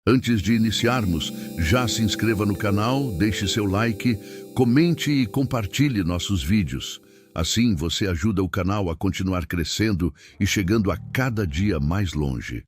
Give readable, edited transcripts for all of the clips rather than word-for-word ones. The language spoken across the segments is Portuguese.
Antes de iniciarmos, já se inscreva no canal, deixe seu like, comente e compartilhe nossos vídeos. Assim você ajuda o canal a continuar crescendo e chegando a cada dia mais longe.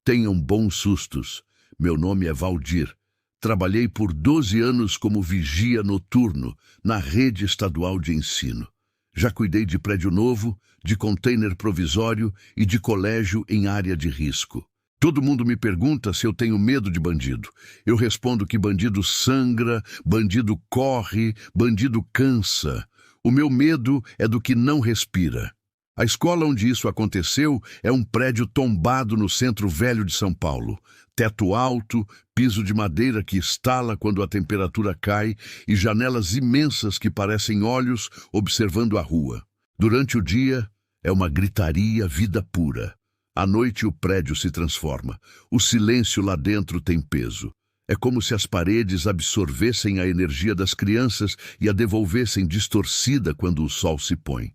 Tenham bons sustos. Meu nome é Valdir. Trabalhei por 12 anos como vigia noturno na rede estadual de ensino. Já cuidei de prédio novo, de container provisório e de colégio em área de risco. Todo mundo me pergunta se eu tenho medo de bandido. Eu respondo que bandido sangra, bandido corre, bandido cansa. O meu medo é do que não respira. A escola onde isso aconteceu é um prédio tombado no centro velho de São Paulo. Teto alto, piso de madeira que estala quando a temperatura cai e janelas imensas que parecem olhos observando a rua. Durante o dia, é uma gritaria, vida pura. À noite o prédio se transforma. O silêncio lá dentro tem peso. É como se as paredes absorvessem a energia das crianças e a devolvessem distorcida quando o sol se põe.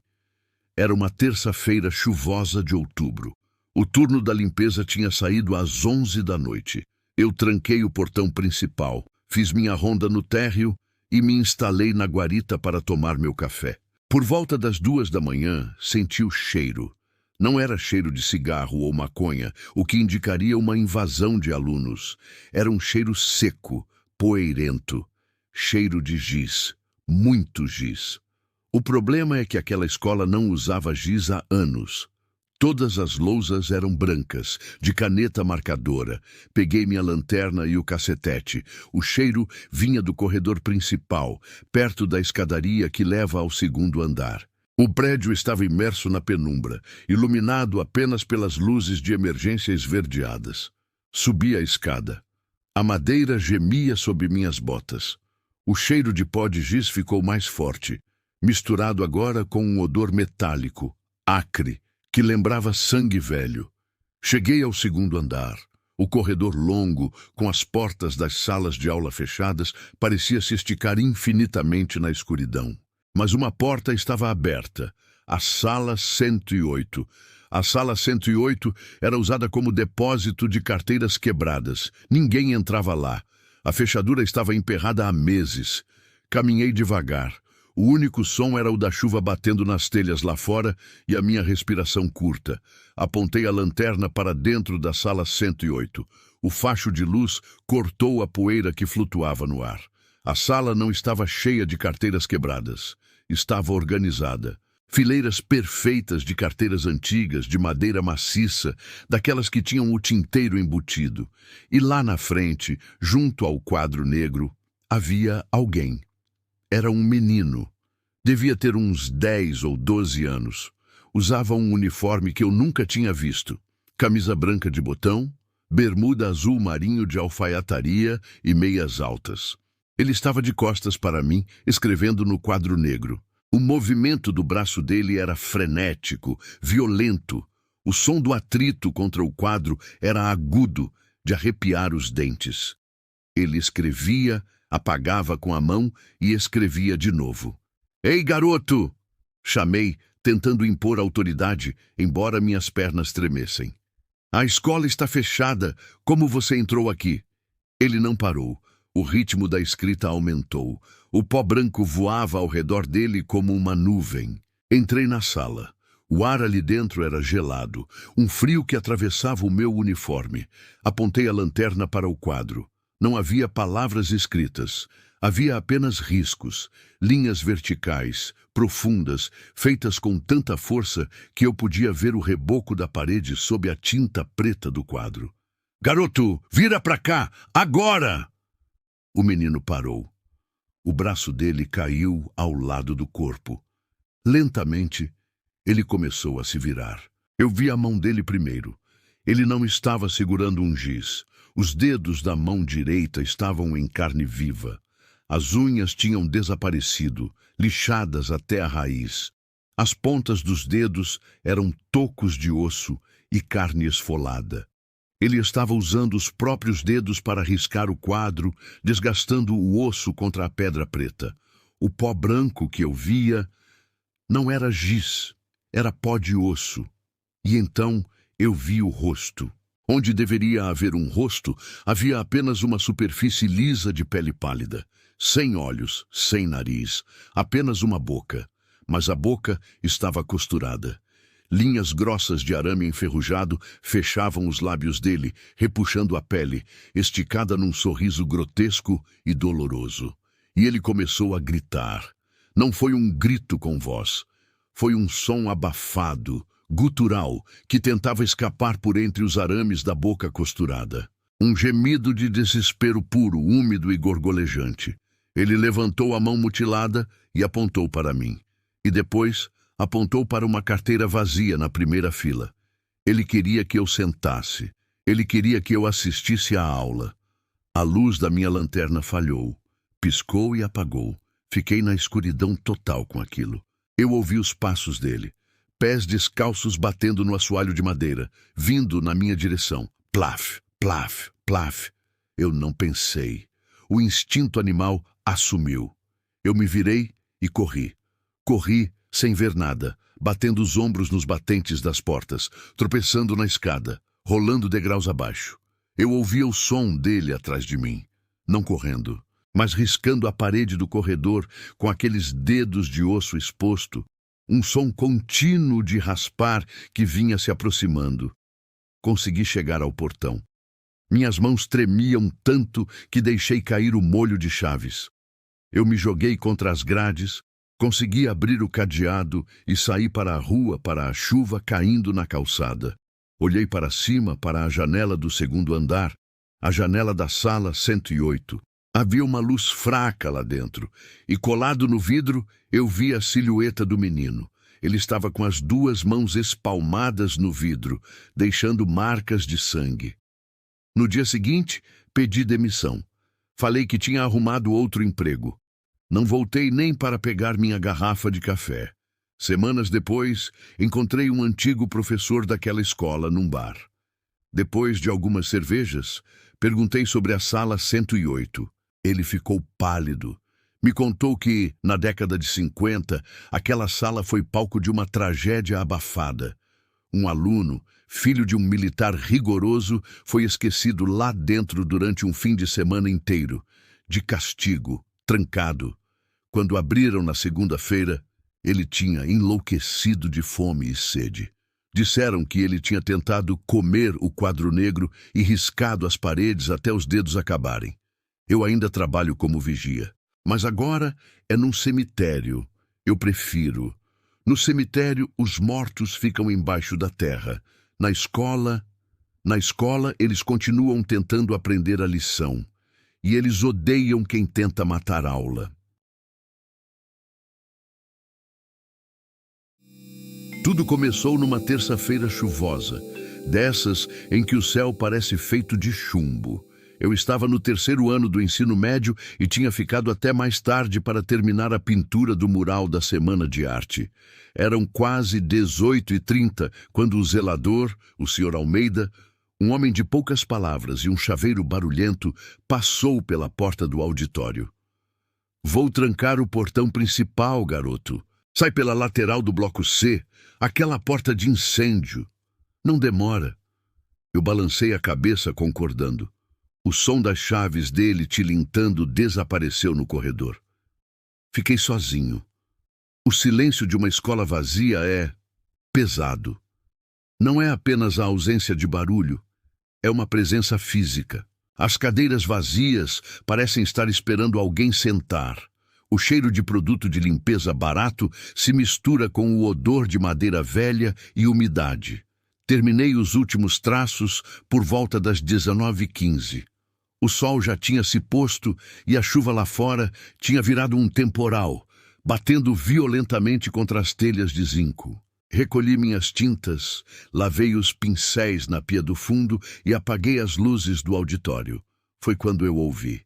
Era uma terça-feira chuvosa de outubro. O turno da limpeza tinha saído às 11 da noite. Eu tranquei o portão principal, fiz minha ronda no térreo e me instalei na guarita para tomar meu café. Por volta das 2 da manhã, senti o cheiro. Não era cheiro de cigarro ou maconha, o que indicaria uma invasão de alunos. Era um cheiro seco, poeirento, cheiro de giz, muito giz. O problema é que aquela escola não usava giz há anos. Todas as lousas eram brancas, de caneta marcadora. Peguei minha lanterna e o cacetete. O cheiro vinha do corredor principal, perto da escadaria que leva ao segundo andar. O prédio estava imerso na penumbra, iluminado apenas pelas luzes de emergência esverdeadas. Subi a escada. A madeira gemia sob minhas botas. O cheiro de pó de giz ficou mais forte, misturado agora com um odor metálico, acre, que lembrava sangue velho. Cheguei ao segundo andar. O corredor longo, com as portas das salas de aula fechadas, parecia se esticar infinitamente na escuridão. Mas uma porta estava aberta, a Sala 108. A Sala 108 era usada como depósito de carteiras quebradas. Ninguém entrava lá. A fechadura estava emperrada há meses. Caminhei devagar. O único som era o da chuva batendo nas telhas lá fora e a minha respiração curta. Apontei a lanterna para dentro da Sala 108. O facho de luz cortou a poeira que flutuava no ar. A sala não estava cheia de carteiras quebradas. Estava organizada. Fileiras perfeitas de carteiras antigas, de madeira maciça, daquelas que tinham o tinteiro embutido. E lá na frente, junto ao quadro negro, havia alguém. Era um menino. Devia ter uns 10 ou 12 anos. Usava um uniforme que eu nunca tinha visto. Camisa branca de botão, bermuda azul marinho de alfaiataria e meias altas. Ele estava de costas para mim, escrevendo no quadro negro. O movimento do braço dele era frenético, violento. O som do atrito contra o quadro era agudo, de arrepiar os dentes. Ele escrevia, apagava com a mão e escrevia de novo. "Ei, garoto!" Chamei, tentando impor autoridade, embora minhas pernas tremessem. "A escola está fechada. Como você entrou aqui?" Ele não parou. O ritmo da escrita aumentou. O pó branco voava ao redor dele como uma nuvem. Entrei na sala. O ar ali dentro era gelado, um frio que atravessava o meu uniforme. Apontei a lanterna para o quadro. Não havia palavras escritas. Havia apenas riscos, linhas verticais, profundas, feitas com tanta força que eu podia ver o reboco da parede sob a tinta preta do quadro. "Garoto, vira pra cá, agora!" O menino parou. O braço dele caiu ao lado do corpo. Lentamente, ele começou a se virar. Eu vi a mão dele primeiro. Ele não estava segurando um giz. Os dedos da mão direita estavam em carne viva. As unhas tinham desaparecido, lixadas até a raiz. As pontas dos dedos eram tocos de osso e carne esfolada. Ele estava usando os próprios dedos para riscar o quadro, desgastando o osso contra a pedra preta. O pó branco que eu via não era giz, era pó de osso. E então eu vi o rosto. Onde deveria haver um rosto, havia apenas uma superfície lisa de pele pálida. Sem olhos, sem nariz, apenas uma boca. Mas a boca estava costurada. Linhas grossas de arame enferrujado fechavam os lábios dele, repuxando a pele, esticada num sorriso grotesco e doloroso. E ele começou a gritar. Não foi um grito com voz. Foi um som abafado, gutural, que tentava escapar por entre os arames da boca costurada. Um gemido de desespero puro, úmido e gorgolejante. Ele levantou a mão mutilada e apontou para mim. E depois apontou para uma carteira vazia na primeira fila. Ele queria que eu sentasse. Ele queria que eu assistisse à aula. A luz da minha lanterna falhou. Piscou e apagou. Fiquei na escuridão total com aquilo. Eu ouvi os passos dele. Pés descalços batendo no assoalho de madeira, vindo na minha direção. Plaf, plaf, plaf. Eu não pensei. O instinto animal assumiu. Eu me virei e corri. Corri sem ver nada, batendo os ombros nos batentes das portas, tropeçando na escada, rolando degraus abaixo. Eu ouvia o som dele atrás de mim, não correndo, mas riscando a parede do corredor com aqueles dedos de osso exposto, um som contínuo de raspar que vinha se aproximando. Consegui chegar ao portão. Minhas mãos tremiam tanto que deixei cair o molho de chaves. Eu me joguei contra as grades, consegui abrir o cadeado e saí para a rua para a chuva caindo na calçada. Olhei para cima, para a janela do segundo andar, a janela da sala 108. Havia uma luz fraca lá dentro, e colado no vidro eu vi a silhueta do menino. Ele estava com as duas mãos espalmadas no vidro, deixando marcas de sangue. No dia seguinte, pedi demissão. Falei que tinha arrumado outro emprego. Não voltei nem para pegar minha garrafa de café. Semanas depois, encontrei um antigo professor daquela escola num bar. Depois de algumas cervejas, perguntei sobre a sala 108. Ele ficou pálido. Me contou que, na década de 50, aquela sala foi palco de uma tragédia abafada. Um aluno, filho de um militar rigoroso, foi esquecido lá dentro durante um fim de semana inteiro, de castigo, trancado. Quando abriram na segunda-feira, ele tinha enlouquecido de fome e sede. Disseram que ele tinha tentado comer o quadro negro e riscado as paredes até os dedos acabarem. Eu ainda trabalho como vigia, mas agora é num cemitério. Eu prefiro. No cemitério, os mortos ficam embaixo da terra. Na escola, eles continuam tentando aprender a lição. E eles odeiam quem tenta matar a aula. Tudo começou numa terça-feira chuvosa, dessas em que o céu parece feito de chumbo. Eu estava no terceiro ano do ensino médio e tinha ficado até mais tarde para terminar a pintura do mural da Semana de Arte. Eram quase 18h30 quando o zelador, o Sr. Almeida, um homem de poucas palavras e um chaveiro barulhento, passou pela porta do auditório. "Vou trancar o portão principal, garoto. Sai pela lateral do bloco C, aquela porta de incêndio. Não demora." Eu balancei a cabeça concordando. O som das chaves dele tilintando desapareceu no corredor. Fiquei sozinho. O silêncio de uma escola vazia é pesado. Não é apenas a ausência de barulho, é uma presença física. As cadeiras vazias parecem estar esperando alguém sentar. O cheiro de produto de limpeza barato se mistura com o odor de madeira velha e umidade. Terminei os últimos traços por volta das 19h15. O sol já tinha se posto e a chuva lá fora tinha virado um temporal, batendo violentamente contra as telhas de zinco. Recolhi minhas tintas, lavei os pincéis na pia do fundo e apaguei as luzes do auditório. Foi quando eu ouvi.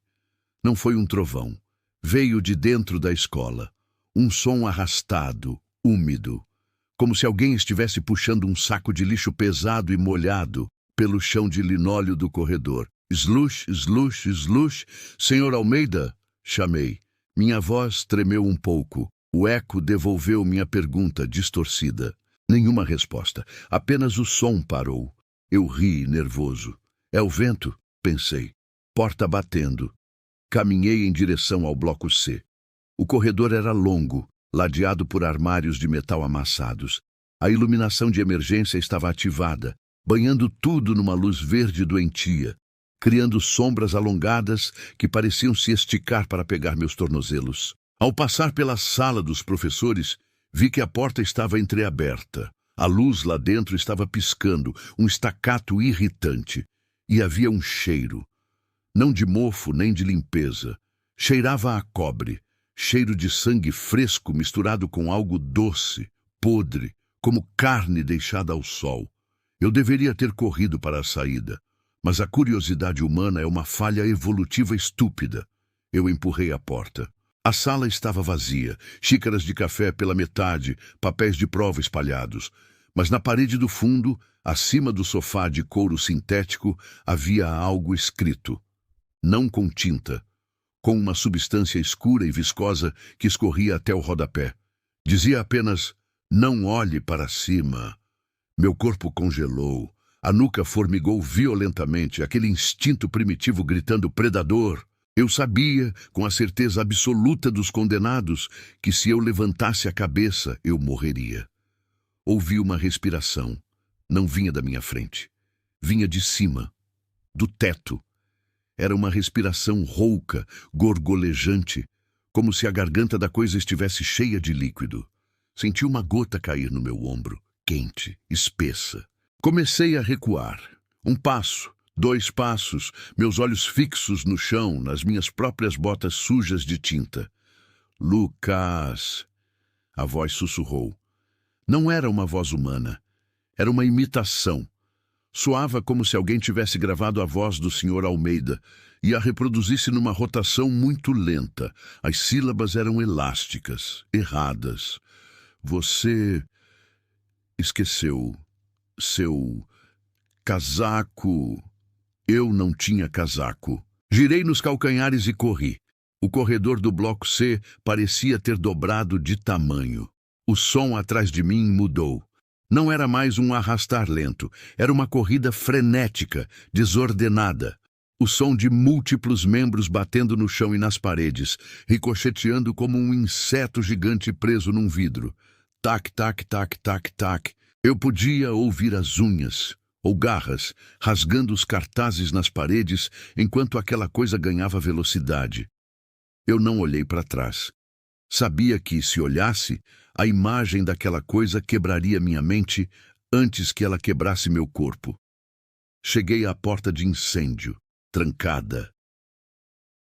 Não foi um trovão. Veio de dentro da escola. Um som arrastado, úmido, como se alguém estivesse puxando um saco de lixo pesado e molhado pelo chão de linóleo do corredor. "Slush, slush, slush, Senhor Almeida?" chamei. Minha voz tremeu um pouco. O eco devolveu minha pergunta distorcida. Nenhuma resposta. Apenas o som parou. Eu ri, nervoso. É o vento, pensei. Porta batendo. Caminhei em direção ao bloco C. O corredor era longo, ladeado por armários de metal amassados. A iluminação de emergência estava ativada, banhando tudo numa luz verde doentia, criando sombras alongadas que pareciam se esticar para pegar meus tornozelos. Ao passar pela sala dos professores, vi que a porta estava entreaberta. A luz lá dentro estava piscando, um estacato irritante. E havia um cheiro. Não de mofo nem de limpeza. Cheirava a cobre. Cheiro de sangue fresco misturado com algo doce, podre, como carne deixada ao sol. Eu deveria ter corrido para a saída, mas a curiosidade humana é uma falha evolutiva estúpida. Eu empurrei a porta. A sala estava vazia, xícaras de café pela metade, papéis de prova espalhados. Mas na parede do fundo, acima do sofá de couro sintético, havia algo escrito. Não com tinta, com uma substância escura e viscosa que escorria até o rodapé. Dizia apenas, não olhe para cima. Meu corpo congelou, a nuca formigou violentamente, aquele instinto primitivo gritando predador. Eu sabia, com a certeza absoluta dos condenados, que se eu levantasse a cabeça, eu morreria. Ouvi uma respiração. Não vinha da minha frente. Vinha de cima, do teto. Era uma respiração rouca, gorgolejante, como se a garganta da coisa estivesse cheia de líquido. Senti uma gota cair no meu ombro, quente, espessa. Comecei a recuar. Um passo, 2 passos, meus olhos fixos no chão, nas minhas próprias botas sujas de tinta. Lucas! A voz sussurrou. Não era uma voz humana. Era uma imitação. Soava como se alguém tivesse gravado a voz do Sr. Almeida e a reproduzisse numa rotação muito lenta. As sílabas eram elásticas, erradas. Você esqueceu seu casaco. Eu não tinha casaco. Girei nos calcanhares e corri. O corredor do bloco C parecia ter dobrado de tamanho. O som atrás de mim mudou. Não era mais um arrastar lento, era uma corrida frenética, desordenada. O som de múltiplos membros batendo no chão e nas paredes, ricocheteando como um inseto gigante preso num vidro. Tac, tac, tac, tac, tac. Eu podia ouvir as unhas, ou garras, rasgando os cartazes nas paredes enquanto aquela coisa ganhava velocidade. Eu não olhei para trás. Sabia que, se olhasse, a imagem daquela coisa quebraria minha mente antes que ela quebrasse meu corpo. Cheguei à porta de incêndio, trancada.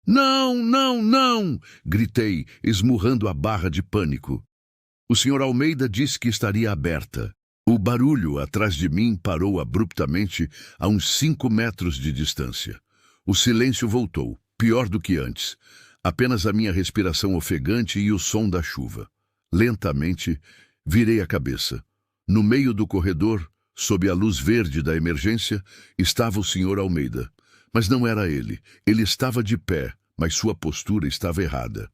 Não, não, não! Gritei, esmurrando a barra de pânico. O Sr. Almeida disse que estaria aberta. O barulho atrás de mim parou abruptamente a uns 5 metros de distância. O silêncio voltou, pior do que antes. Apenas a minha respiração ofegante e o som da chuva. Lentamente, virei a cabeça. No meio do corredor, sob a luz verde da emergência, estava o Sr. Almeida. Mas não era ele. Ele estava de pé, mas sua postura estava errada.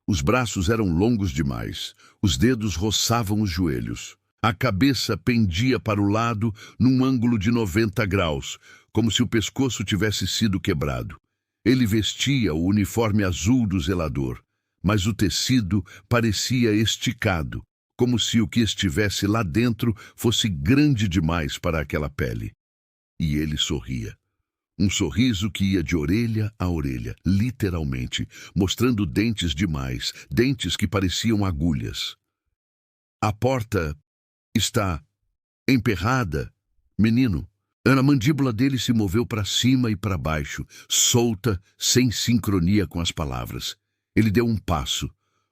Os braços eram longos demais. Os dedos roçavam os joelhos. A cabeça pendia para o lado num ângulo de 90 graus, como se o pescoço tivesse sido quebrado. Ele vestia o uniforme azul do zelador, mas o tecido parecia esticado, como se o que estivesse lá dentro fosse grande demais para aquela pele. E ele sorria. Um sorriso que ia de orelha a orelha, literalmente, mostrando dentes demais, dentes que pareciam agulhas. A porta está emperrada, menino. A mandíbula dele se moveu para cima e para baixo, solta, sem sincronia com as palavras. Ele deu um passo.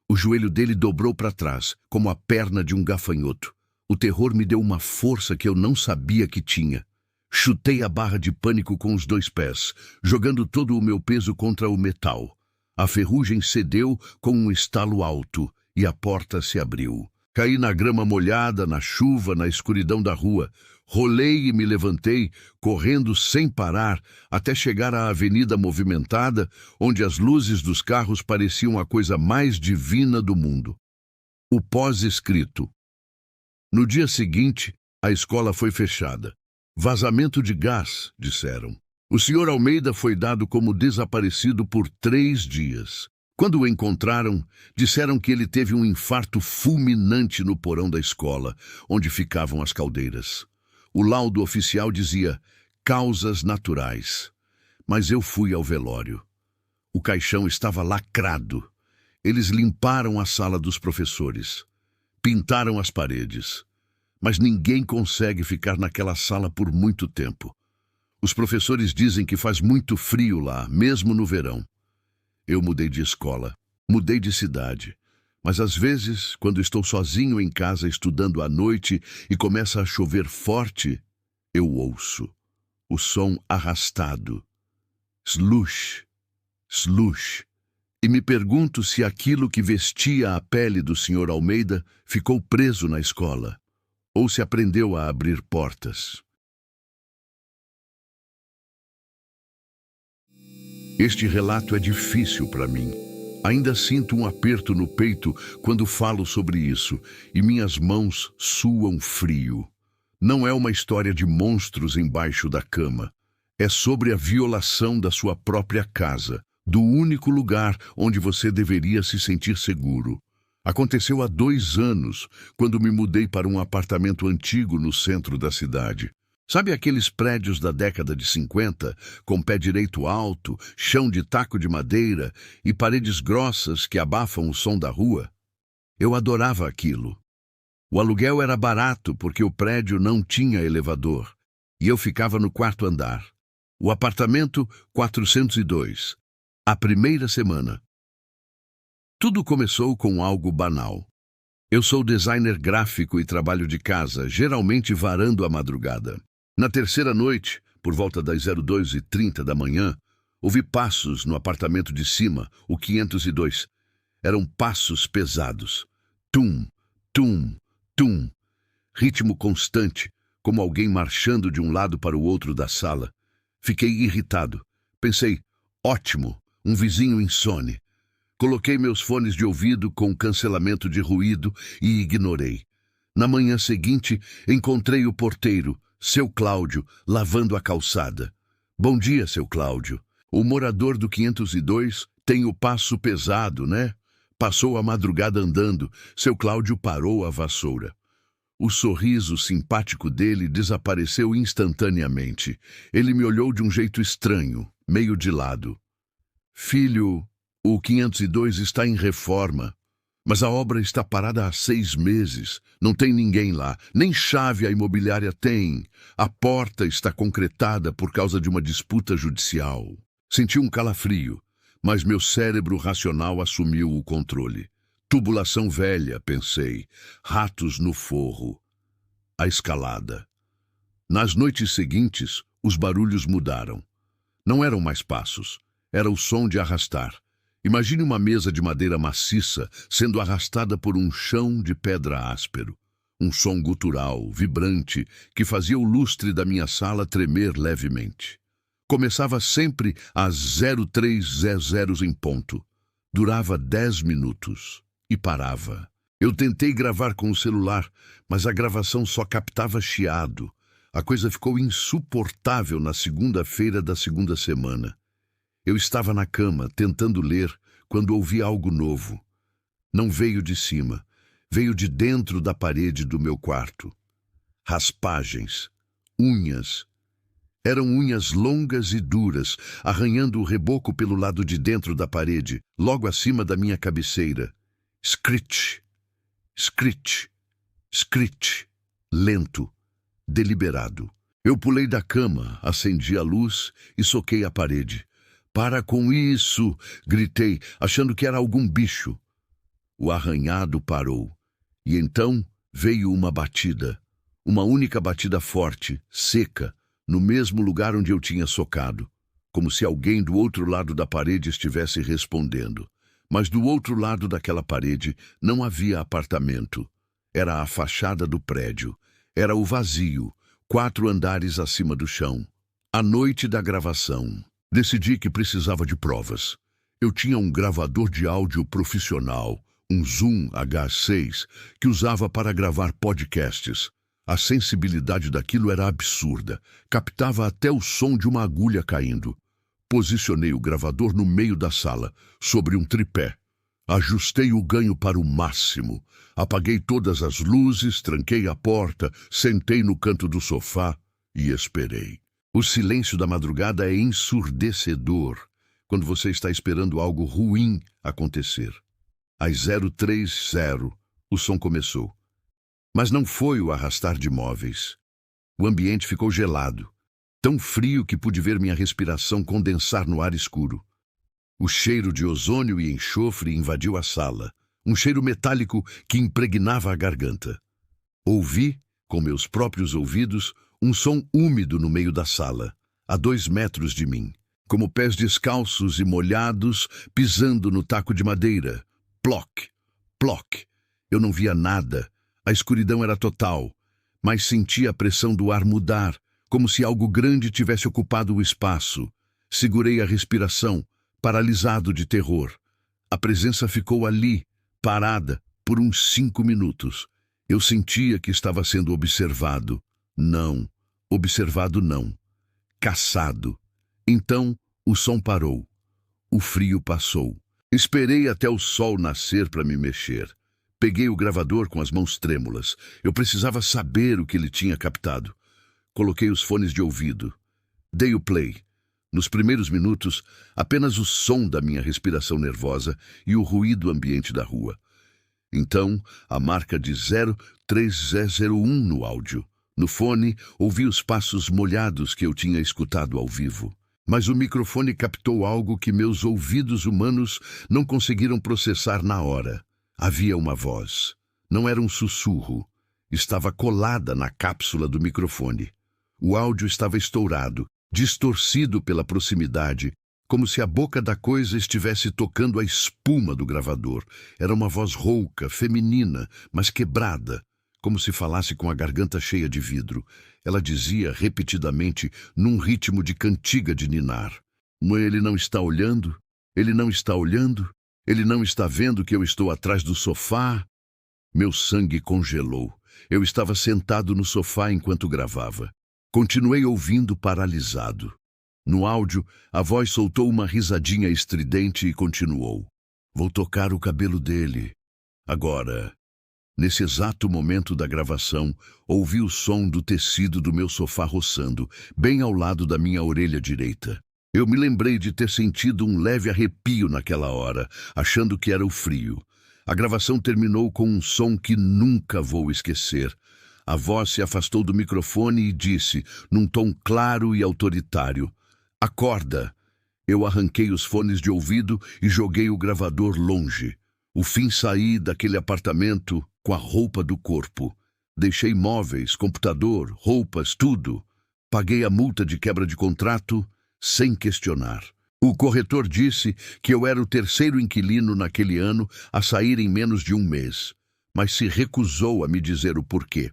O joelho dele dobrou para trás, como a perna de um gafanhoto. O terror me deu uma força que eu não sabia que tinha. Chutei a barra de pânico com os 2 pés, jogando todo o meu peso contra o metal. A ferrugem cedeu com um estalo alto e a porta se abriu. Caí na grama molhada, na chuva, na escuridão da rua. Rolei e me levantei, correndo sem parar, até chegar à avenida movimentada, onde as luzes dos carros pareciam a coisa mais divina do mundo. O pós-escrito. No dia seguinte, a escola foi fechada. Vazamento de gás, disseram. O Sr. Almeida foi dado como desaparecido por 3 dias. Quando o encontraram, disseram que ele teve um infarto fulminante no porão da escola, onde ficavam as caldeiras. O laudo oficial dizia causas naturais. Mas eu fui ao velório. O caixão estava lacrado. Eles limparam a sala dos professores. Pintaram as paredes. Mas ninguém consegue ficar naquela sala por muito tempo. Os professores dizem que faz muito frio lá, mesmo no verão. Eu mudei de escola, mudei de cidade. Mas às vezes, quando estou sozinho em casa estudando à noite e começa a chover forte, eu ouço o som arrastado. Slush, slush. E me pergunto se aquilo que vestia a pele do Sr. Almeida ficou preso na escola, ou se aprendeu a abrir portas. Este relato é difícil para mim. Ainda sinto um aperto no peito quando falo sobre isso, e minhas mãos suam frio. Não é uma história de monstros embaixo da cama. É sobre a violação da sua própria casa, do único lugar onde você deveria se sentir seguro. Aconteceu há 2 anos, quando me mudei para um apartamento antigo no centro da cidade. Sabe aqueles prédios da década de 50, com pé direito alto, chão de taco de madeira e paredes grossas que abafam o som da rua? Eu adorava aquilo. O aluguel era barato porque o prédio não tinha elevador, e eu ficava no 4º andar. O apartamento 402. A primeira semana. Tudo começou com algo banal. Eu sou designer gráfico e trabalho de casa, geralmente varando a madrugada. Na terceira noite, por volta das 02h30 da manhã, ouvi passos no apartamento de cima, o 502. Eram passos pesados. Tum, tum, tum. Ritmo constante, como alguém marchando de um lado para o outro da sala. Fiquei irritado. Pensei, ótimo, um vizinho insone. Coloquei meus fones de ouvido com cancelamento de ruído e ignorei. Na manhã seguinte, encontrei o porteiro, seu Cláudio, lavando a calçada. Bom dia, seu Cláudio. O morador do 502 tem o passo pesado, né? Passou a madrugada andando. Seu Cláudio parou a vassoura. O sorriso simpático dele desapareceu instantaneamente. Ele me olhou de um jeito estranho, meio de lado. Filho, o 502 está em reforma, mas a obra está parada há 6 meses. Não tem ninguém lá, nem chave a imobiliária tem. A porta está concretada por causa de uma disputa judicial. Senti um calafrio, mas meu cérebro racional assumiu o controle. Tubulação velha, pensei. Ratos no forro. A escalada. Nas noites seguintes, os barulhos mudaram. Não eram mais passos. Era o som de arrastar. Imagine uma mesa de madeira maciça sendo arrastada por um chão de pedra áspero. Um som gutural, vibrante, que fazia o lustre da minha sala tremer levemente. Começava sempre às 0300 em ponto. Durava 10 minutos. E parava. Eu tentei gravar com o celular, mas a gravação só captava chiado. A coisa ficou insuportável na segunda-feira da segunda semana. Eu estava na cama, tentando ler, quando ouvi algo novo. Não veio de cima, veio de dentro da parede do meu quarto. Raspagens, unhas. Eram unhas longas e duras, arranhando o reboco pelo lado de dentro da parede, logo acima da minha cabeceira. Scritch, scritch, scritch, lento, deliberado. Eu pulei da cama, acendi a luz e soquei a parede. Para com isso! Gritei, achando que era algum bicho. O arranhado parou, e então veio uma batida. Uma única batida forte, seca, no mesmo lugar onde eu tinha socado, como se alguém do outro lado da parede estivesse respondendo. Mas do outro lado daquela parede não havia apartamento. Era a fachada do prédio. Era o vazio, 4 andares acima do chão. A noite da gravação. Decidi que precisava de provas. Eu tinha um gravador de áudio profissional, um Zoom H6, que usava para gravar podcasts. A sensibilidade daquilo era absurda. Captava até o som de uma agulha caindo. Posicionei o gravador no meio da sala, sobre um tripé. Ajustei o ganho para o máximo. Apaguei todas as luzes, tranquei a porta, sentei no canto do sofá e esperei. O silêncio da madrugada é ensurdecedor quando você está esperando algo ruim acontecer. Às 0:30, o som começou. Mas não foi o arrastar de móveis. O ambiente ficou gelado, tão frio que pude ver minha respiração condensar no ar escuro. O cheiro de ozônio e enxofre invadiu a sala, um cheiro metálico que impregnava a garganta. Ouvi, com meus próprios ouvidos, um som úmido no meio da sala, a 2 metros de mim, como pés descalços e molhados pisando no taco de madeira. Ploc, ploc. Eu não via nada. A escuridão era total, mas sentia a pressão do ar mudar, como se algo grande tivesse ocupado o espaço. Segurei a respiração, paralisado de terror. A presença ficou ali, parada, por uns 5 minutos. Eu sentia que estava sendo observado. Não, observado não. Caçado. Então, o som parou. O frio passou. Esperei até o sol nascer para me mexer. Peguei o gravador com as mãos trêmulas. Eu precisava saber o que ele tinha captado. Coloquei os fones de ouvido. Dei o play. Nos primeiros minutos, apenas o som da minha respiração nervosa e o ruído ambiente da rua. Então, a marca de 03001 no áudio. No fone, ouvi os passos molhados que eu tinha escutado ao vivo. Mas o microfone captou algo que meus ouvidos humanos não conseguiram processar na hora. Havia uma voz. Não era um sussurro. Estava colada na cápsula do microfone. O áudio estava estourado, distorcido pela proximidade, como se a boca da coisa estivesse tocando a espuma do gravador. Era uma voz rouca, feminina, mas quebrada, como se falasse com a garganta cheia de vidro. Ela dizia repetidamente, num ritmo de cantiga de ninar: "Ele não está olhando? Ele não está olhando? Ele não está vendo que eu estou atrás do sofá?" Meu sangue congelou. Eu estava sentado no sofá enquanto gravava. Continuei ouvindo paralisado. No áudio, a voz soltou uma risadinha estridente e continuou: "Vou tocar o cabelo dele. Agora." Nesse exato momento da gravação, ouvi o som do tecido do meu sofá roçando, bem ao lado da minha orelha direita. Eu me lembrei de ter sentido um leve arrepio naquela hora, achando que era o frio. A gravação terminou com um som que nunca vou esquecer. A voz se afastou do microfone e disse, num tom claro e autoritário: "Acorda." Eu arranquei os fones de ouvido e joguei o gravador longe. O fim saí daquele apartamento com a roupa do corpo. Deixei móveis, computador, roupas, tudo. Paguei a multa de quebra de contrato sem questionar. O corretor disse que eu era o 3º inquilino naquele ano a sair em menos de um mês, mas se recusou a me dizer o porquê.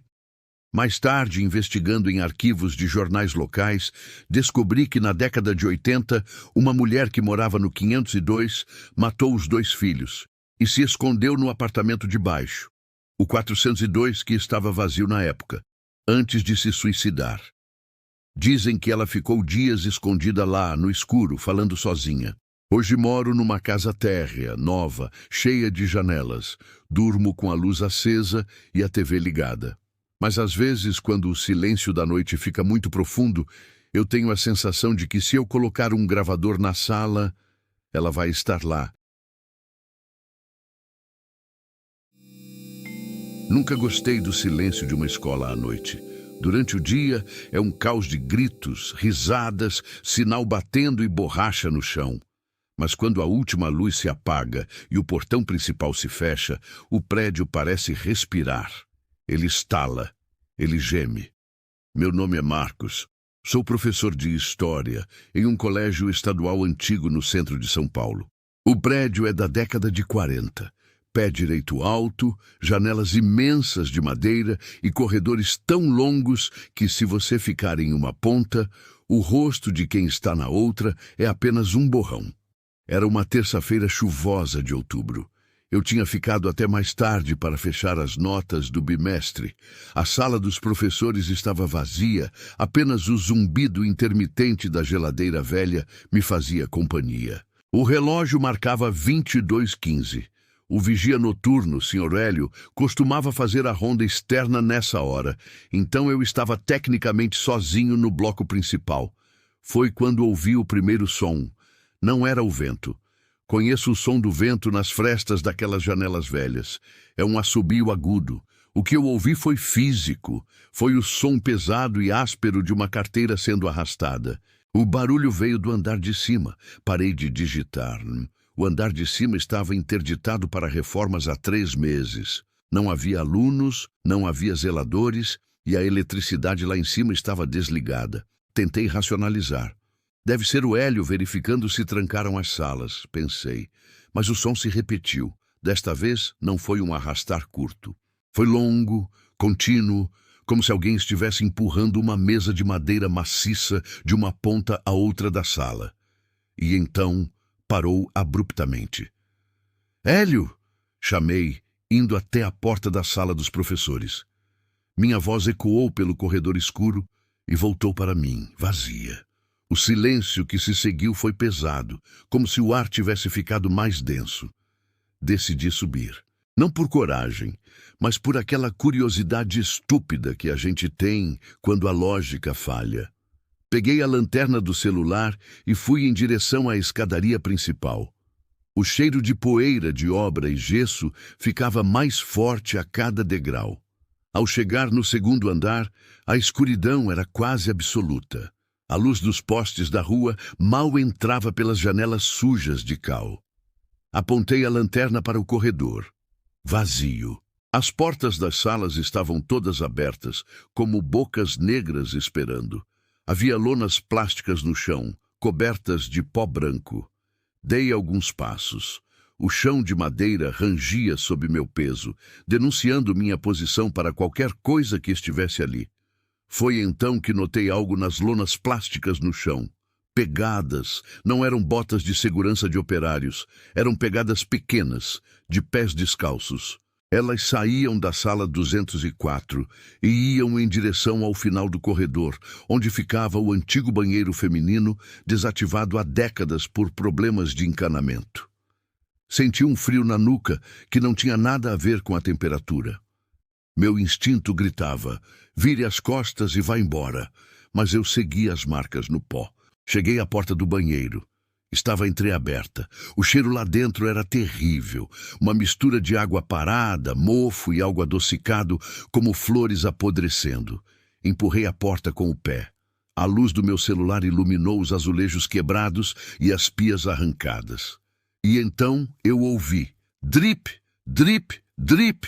Mais tarde, investigando em arquivos de jornais locais, descobri que na década de 80, uma mulher que morava no 502 matou os 2 filhos e se escondeu no apartamento de baixo, o 402, que estava vazio na época, antes de se suicidar. Dizem que ela ficou dias escondida lá, no escuro, falando sozinha. Hoje moro numa casa térrea, nova, cheia de janelas. Durmo com a luz acesa e a TV ligada. Mas às vezes, quando o silêncio da noite fica muito profundo, eu tenho a sensação de que se eu colocar um gravador na sala, ela vai estar lá. Nunca gostei do silêncio de uma escola à noite. Durante o dia, é um caos de gritos, risadas, sinal batendo e borracha no chão. Mas quando a última luz se apaga e o portão principal se fecha, o prédio parece respirar. Ele estala, ele geme. Meu nome é Marcos. Sou professor de História em um colégio estadual antigo no centro de São Paulo. O prédio é da década de 40. Pé direito alto, janelas imensas de madeira e corredores tão longos que, se você ficar em uma ponta, o rosto de quem está na outra é apenas um borrão. Era uma terça-feira chuvosa de outubro. Eu tinha ficado até mais tarde para fechar as notas do bimestre. A sala dos professores estava vazia, apenas o zumbido intermitente da geladeira velha me fazia companhia. O relógio marcava 22h15. O vigia noturno, Sr. Hélio, costumava fazer a ronda externa nessa hora, então eu estava tecnicamente sozinho no bloco principal. Foi quando ouvi o primeiro som. Não era o vento. Conheço o som do vento nas frestas daquelas janelas velhas. É um assobio agudo. O que eu ouvi foi físico. Foi o som pesado e áspero de uma carteira sendo arrastada. O barulho veio do andar de cima. Parei de digitar. O andar de cima estava interditado para reformas há 3 meses. Não havia alunos, não havia zeladores e a eletricidade lá em cima estava desligada. Tentei racionalizar. Deve ser o Hélio verificando se trancaram as salas, pensei. Mas o som se repetiu. Desta vez, não foi um arrastar curto. Foi longo, contínuo, como se alguém estivesse empurrando uma mesa de madeira maciça de uma ponta à outra da sala. E então parou abruptamente. Hélio! Chamei, indo até a porta da sala dos professores. Minha voz ecoou pelo corredor escuro e voltou para mim, vazia. O silêncio que se seguiu foi pesado, como se o ar tivesse ficado mais denso. Decidi subir. Não por coragem, mas por aquela curiosidade estúpida que a gente tem quando a lógica falha. Peguei a lanterna do celular e fui em direção à escadaria principal. O cheiro de poeira de obra e gesso ficava mais forte a cada degrau. Ao chegar no segundo andar, a escuridão era quase absoluta. A luz dos postes da rua mal entrava pelas janelas sujas de cal. Apontei a lanterna para o corredor. Vazio. As portas das salas estavam todas abertas, como bocas negras esperando. Havia lonas plásticas no chão, cobertas de pó branco. Dei alguns passos. O chão de madeira rangia sob meu peso, denunciando minha posição para qualquer coisa que estivesse ali. Foi então que notei algo nas lonas plásticas no chão. Pegadas, não eram botas de segurança de operários, eram pegadas pequenas, de pés descalços. Elas saíam da sala 204 e iam em direção ao final do corredor, onde ficava o antigo banheiro feminino, desativado há décadas por problemas de encanamento. Senti um frio na nuca que não tinha nada a ver com a temperatura. Meu instinto gritava, vire as costas e vá embora, mas eu seguia as marcas no pó. Cheguei à porta do banheiro. Estava entreaberta. O cheiro lá dentro era terrível, uma mistura de água parada, mofo e algo adocicado, como flores apodrecendo. Empurrei a porta com o pé. A luz do meu celular iluminou os azulejos quebrados e as pias arrancadas. E então eu ouvi, drip, drip, drip.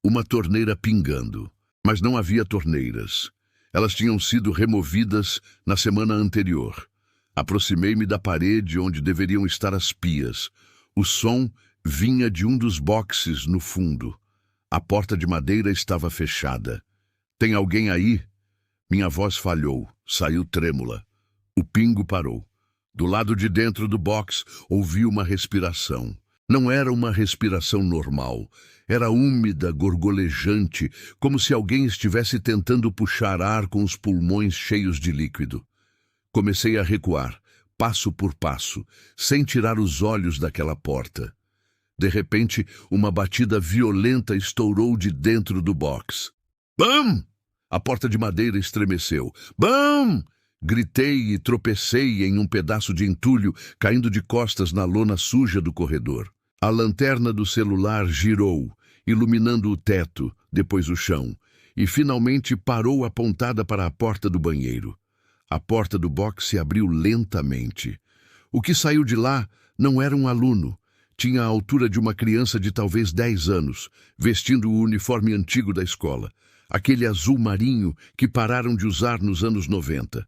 Uma torneira pingando. Mas não havia torneiras. Elas tinham sido removidas na semana anterior. Aproximei-me da parede onde deveriam estar as pias. O som vinha de um dos boxes no fundo. A porta de madeira estava fechada. Tem alguém aí? Minha voz falhou, saiu trêmula. O pingo parou. Do lado de dentro do box, ouvi uma respiração. Não era uma respiração normal. Era úmida, gorgolejante, como se alguém estivesse tentando puxar ar com os pulmões cheios de líquido. Comecei a recuar, passo por passo, sem tirar os olhos daquela porta. De repente, uma batida violenta estourou de dentro do box. Bam! A porta de madeira estremeceu. Bam! Gritei e tropecei em um pedaço de entulho, caindo de costas na lona suja do corredor. A lanterna do celular girou, iluminando o teto, depois o chão, e finalmente parou apontada para a porta do banheiro. A porta do box se abriu lentamente. O que saiu de lá não era um aluno. Tinha a altura de uma criança de talvez 10 anos, vestindo o uniforme antigo da escola, aquele azul marinho que pararam de usar nos anos 90.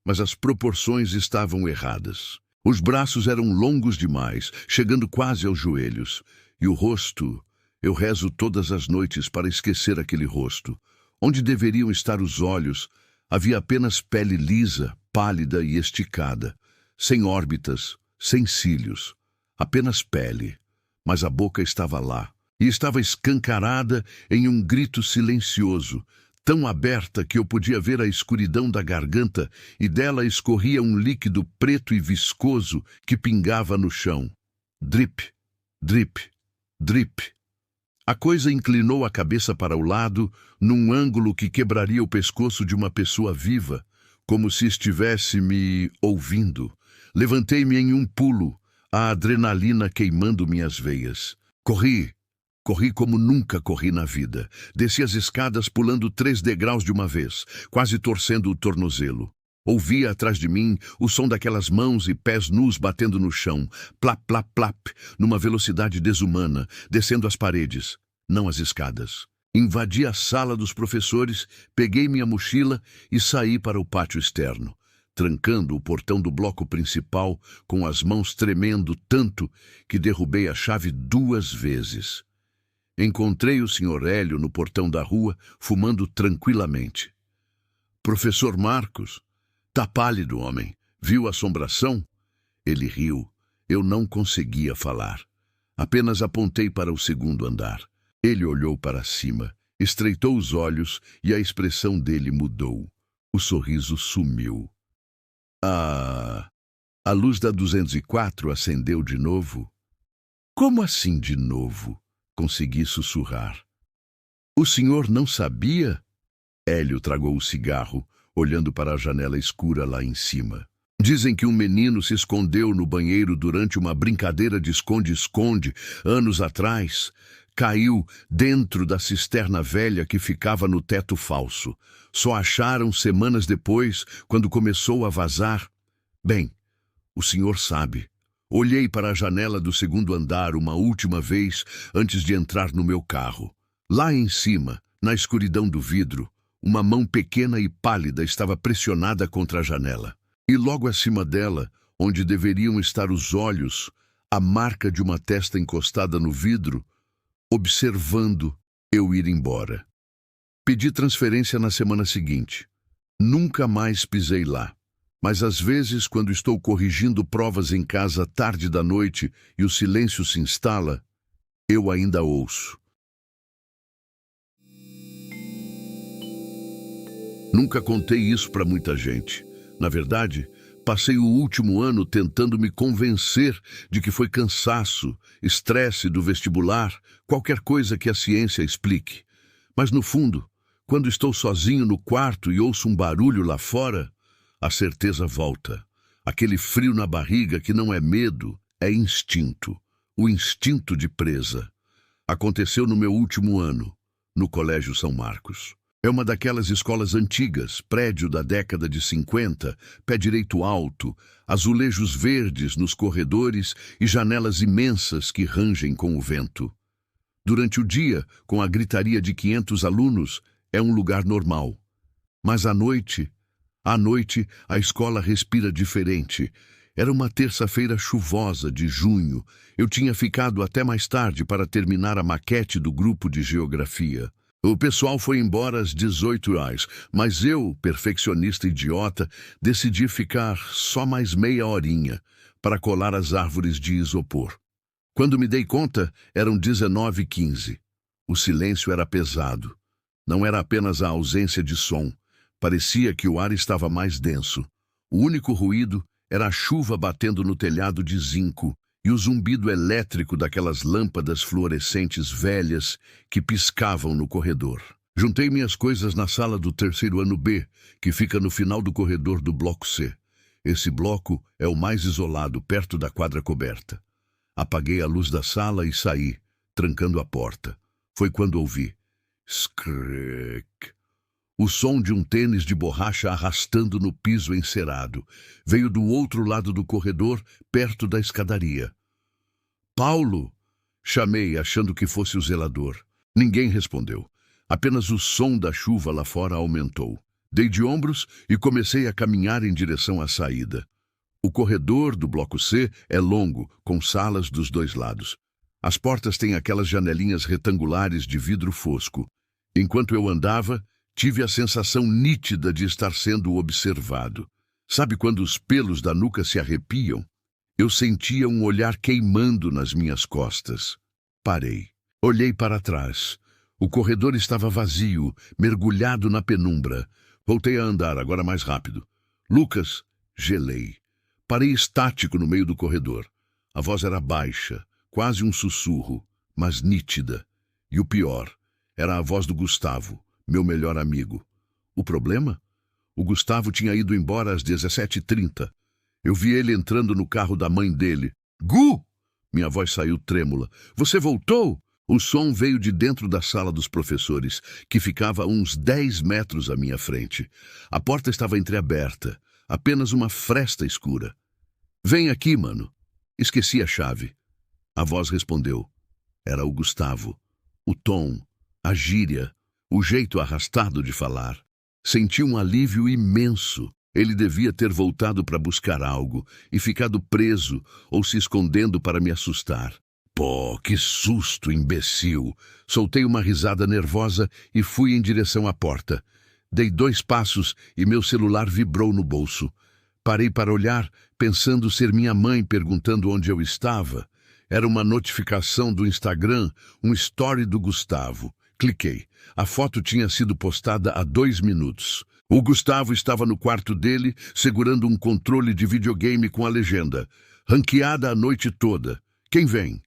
Mas as proporções estavam erradas. Os braços eram longos demais, chegando quase aos joelhos. E o rosto, eu rezo todas as noites para esquecer aquele rosto. Onde deveriam estar os olhos, havia apenas pele lisa, pálida e esticada, sem órbitas, sem cílios, apenas pele. mas a boca estava lá, e estava escancarada em um grito silencioso, tão aberta que eu podia ver a escuridão da garganta e dela escorria um líquido preto e viscoso que pingava no chão. Drip, drip, drip. A coisa inclinou a cabeça para o lado, num ângulo que quebraria o pescoço de uma pessoa viva, como se estivesse me ouvindo. Levantei-me em um pulo, a adrenalina queimando minhas veias. Corri como nunca corri na vida. Desci as escadas pulando 3 degraus de uma vez, quase torcendo o tornozelo. Ouvia atrás de mim o som daquelas mãos e pés nus batendo no chão, plap, plap, plap, numa velocidade desumana, descendo as paredes, não as escadas. Invadi a sala dos professores, peguei minha mochila e saí para o pátio externo, trancando o portão do bloco principal com as mãos tremendo tanto que derrubei a chave 2 vezes. Encontrei o Sr. Hélio no portão da rua, fumando tranquilamente. Professor Marcos, tá pálido, homem. Viu a assombração? Ele riu. Eu não conseguia falar. Apenas apontei para o 2º andar. Ele olhou para cima, estreitou os olhos e a expressão dele mudou. O sorriso sumiu. A luz da 204 acendeu de novo. Como assim de novo? Consegui sussurrar. O senhor não sabia? Hélio tragou o cigarro, olhando para a janela escura lá em cima. Dizem que um menino se escondeu no banheiro durante uma brincadeira de esconde-esconde, anos atrás. Caiu dentro da cisterna velha que ficava no teto falso. Só acharam semanas depois, quando começou a vazar. Bem, o senhor sabe. Olhei para a janela do 2º andar uma última vez antes de entrar no meu carro. Lá em cima, na escuridão do vidro, uma mão pequena e pálida estava pressionada contra a janela. E logo acima dela, onde deveriam estar os olhos, a marca de uma testa encostada no vidro, observando eu ir embora. Pedi transferência na semana seguinte. Nunca mais pisei lá. Mas às vezes, quando estou corrigindo provas em casa tarde da noite e o silêncio se instala, eu ainda ouço. Nunca contei isso para muita gente. Na verdade, passei o último ano tentando me convencer de que foi cansaço, estresse do vestibular, qualquer coisa que a ciência explique. Mas no fundo, quando estou sozinho no quarto e ouço um barulho lá fora, a certeza volta. Aquele frio na barriga que não é medo, é instinto. O instinto de presa. Aconteceu no meu último ano, no Colégio São Marcos. É uma daquelas escolas antigas, prédio da década de 50, pé direito alto, azulejos verdes nos corredores e janelas imensas que rangem com o vento. Durante o dia, com a gritaria de 500 alunos, é um lugar normal. Mas à noite, a escola respira diferente. Era uma terça-feira chuvosa de junho. Eu tinha ficado até mais tarde para terminar a maquete do grupo de geografia. O pessoal foi embora às 18h, mas eu, perfeccionista idiota, decidi ficar só mais meia horinha para colar as árvores de isopor. Quando me dei conta, eram 19h15. O silêncio era pesado. Não era apenas a ausência de som. Parecia que o ar estava mais denso. O único ruído era a chuva batendo no telhado de zinco e o zumbido elétrico daquelas lâmpadas fluorescentes velhas que piscavam no corredor. Juntei minhas coisas na sala do 3º ano B, que fica no final do corredor do bloco C. Esse bloco é o mais isolado, perto da quadra coberta. Apaguei a luz da sala e saí, trancando a porta. Foi quando ouvi screek. O som de um tênis de borracha arrastando no piso encerado. Veio do outro lado do corredor, perto da escadaria. Paulo! Chamei, achando que fosse o zelador. Ninguém respondeu. Apenas o som da chuva lá fora aumentou. Dei de ombros e comecei a caminhar em direção à saída. O corredor do bloco C é longo, com salas dos 2 lados. As portas têm aquelas janelinhas retangulares de vidro fosco. Enquanto eu andava, tive a sensação nítida de estar sendo observado. Sabe quando os pelos da nuca se arrepiam? Eu sentia um olhar queimando nas minhas costas. Parei. Olhei para trás. O corredor estava vazio, mergulhado na penumbra. Voltei a andar, agora mais rápido. Lucas, gelei. Parei estático no meio do corredor. A voz era baixa, quase um sussurro, mas nítida. E o pior, era a voz do Gustavo, meu melhor amigo. O problema? O Gustavo tinha ido embora às 17h30. Eu vi ele entrando no carro da mãe dele. Gu! Minha voz saiu trêmula. Você voltou? O som veio de dentro da sala dos professores, que ficava a uns 10 metros à minha frente. A porta estava entreaberta, apenas uma fresta escura. Vem aqui, mano. Esqueci a chave. A voz respondeu. Era o Gustavo. O tom, a gíria, o jeito arrastado de falar. Senti um alívio imenso. Ele devia ter voltado para buscar algo e ficado preso ou se escondendo para me assustar. Pô, que susto, imbecil! Soltei uma risada nervosa e fui em direção à porta. Dei 2 passos e meu celular vibrou no bolso. Parei para olhar, pensando ser minha mãe perguntando onde eu estava. Era uma notificação do Instagram, um story do Gustavo. Cliquei. A foto tinha sido postada há 2 minutos. O Gustavo estava no quarto dele, segurando um controle de videogame com a legenda. Ranqueada a noite toda. Quem vem?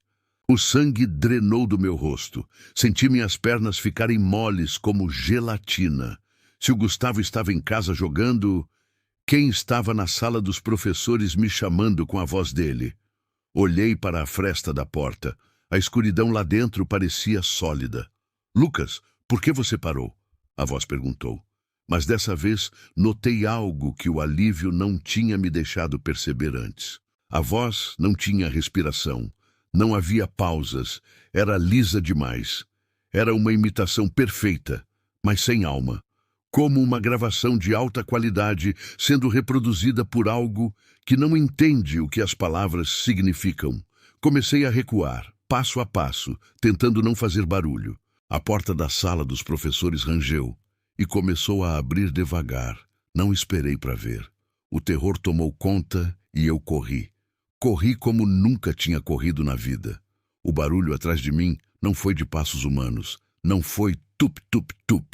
O sangue drenou do meu rosto. Senti minhas pernas ficarem moles como gelatina. Se o Gustavo estava em casa jogando, quem estava na sala dos professores me chamando com a voz dele? Olhei para a fresta da porta. A escuridão lá dentro parecia sólida. Lucas, por que você parou? A voz perguntou. Mas dessa vez notei algo que o alívio não tinha me deixado perceber antes. A voz não tinha respiração. Não havia pausas. Era lisa demais. Era uma imitação perfeita, mas sem alma. Como uma gravação de alta qualidade sendo reproduzida por algo que não entende o que as palavras significam. Comecei a recuar, passo a passo, tentando não fazer barulho. A porta da sala dos professores rangeu e começou a abrir devagar. Não esperei para ver. O terror tomou conta e eu corri. Corri como nunca tinha corrido na vida. O barulho atrás de mim não foi de passos humanos. Não foi tup-tup-tup.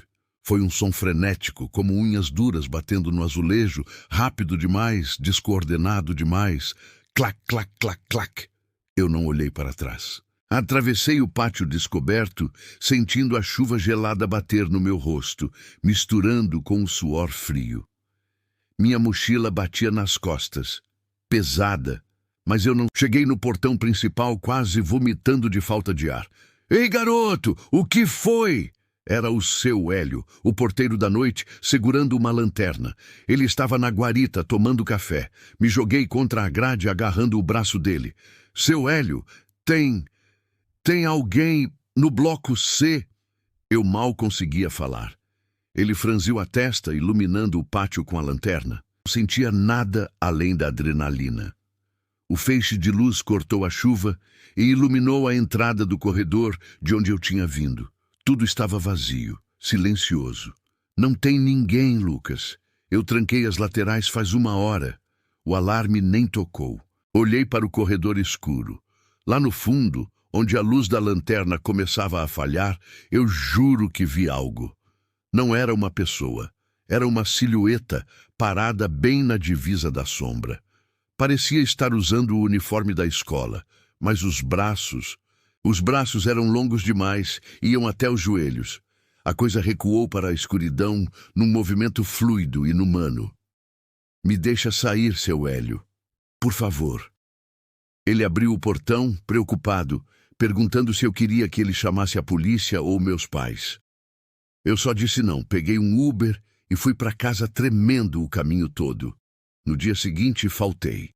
Foi um som frenético, como unhas duras batendo no azulejo, rápido demais, descoordenado demais. Clac, clac, clac, clac. Eu não olhei para trás. Atravessei o pátio descoberto, sentindo a chuva gelada bater no meu rosto, misturando com o suor frio. Minha mochila batia nas costas, pesada, mas eu não cheguei no portão principal quase vomitando de falta de ar. Ei, garoto, o que foi? Era o seu Hélio, o porteiro da noite, segurando uma lanterna. Ele estava na guarita, tomando café. Me joguei contra a grade, agarrando o braço dele. Seu Hélio, tem alguém no bloco C? Eu mal conseguia falar. Ele franziu a testa, iluminando o pátio com a lanterna. Não sentia nada além da adrenalina. O feixe de luz cortou a chuva e iluminou a entrada do corredor de onde eu tinha vindo. Tudo estava vazio, silencioso. Não tem ninguém, Lucas. Eu tranquei as laterais faz 1 hora. O alarme nem tocou. Olhei para o corredor escuro. Lá no fundo, onde a luz da lanterna começava a falhar, eu juro que vi algo. Não era uma pessoa. Era uma silhueta parada bem na divisa da sombra. Parecia estar usando o uniforme da escola, mas os braços eram longos demais, iam até os joelhos. A coisa recuou para a escuridão num movimento fluido e inumano. Me deixa sair, seu Hélio. Por favor. Ele abriu o portão, preocupado, perguntando se eu queria que ele chamasse a polícia ou meus pais. Eu só disse não, peguei um Uber e fui para casa tremendo o caminho todo. No dia seguinte, faltei.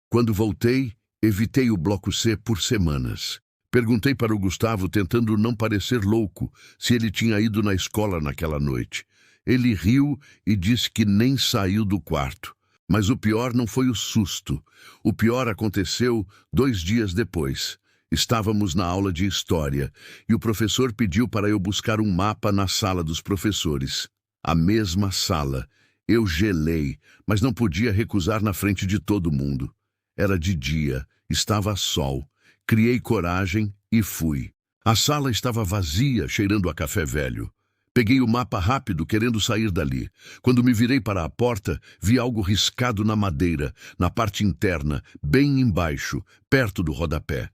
Quando voltei, evitei o bloco C por semanas. Perguntei para o Gustavo, tentando não parecer louco, se ele tinha ido na escola naquela noite. Ele riu e disse que nem saiu do quarto. Mas o pior não foi o susto. O pior aconteceu 2 dias depois. Estávamos na aula de história e o professor pediu para eu buscar um mapa na sala dos professores. A mesma sala. Eu gelei, mas não podia recusar na frente de todo mundo. Era de dia, estava a sol. Criei coragem e fui. A sala estava vazia, cheirando a café velho. Peguei o mapa rápido, querendo sair dali. Quando me virei para a porta, vi algo riscado na madeira, na parte interna, bem embaixo, perto do rodapé.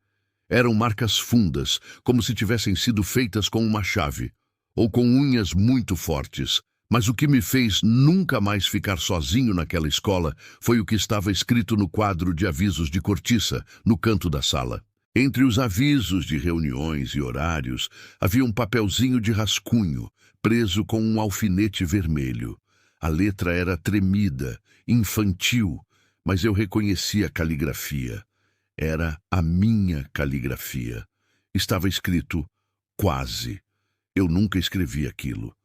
Eram marcas fundas, como se tivessem sido feitas com uma chave, ou com unhas muito fortes. Mas o que me fez nunca mais ficar sozinho naquela escola foi o que estava escrito no quadro de avisos de cortiça, no canto da sala. Entre os avisos de reuniões e horários, havia um papelzinho de rascunho, preso com um alfinete vermelho. A letra era tremida, infantil, mas eu reconhecia a caligrafia. Era a minha caligrafia. Estava escrito quase. Eu nunca escrevi aquilo.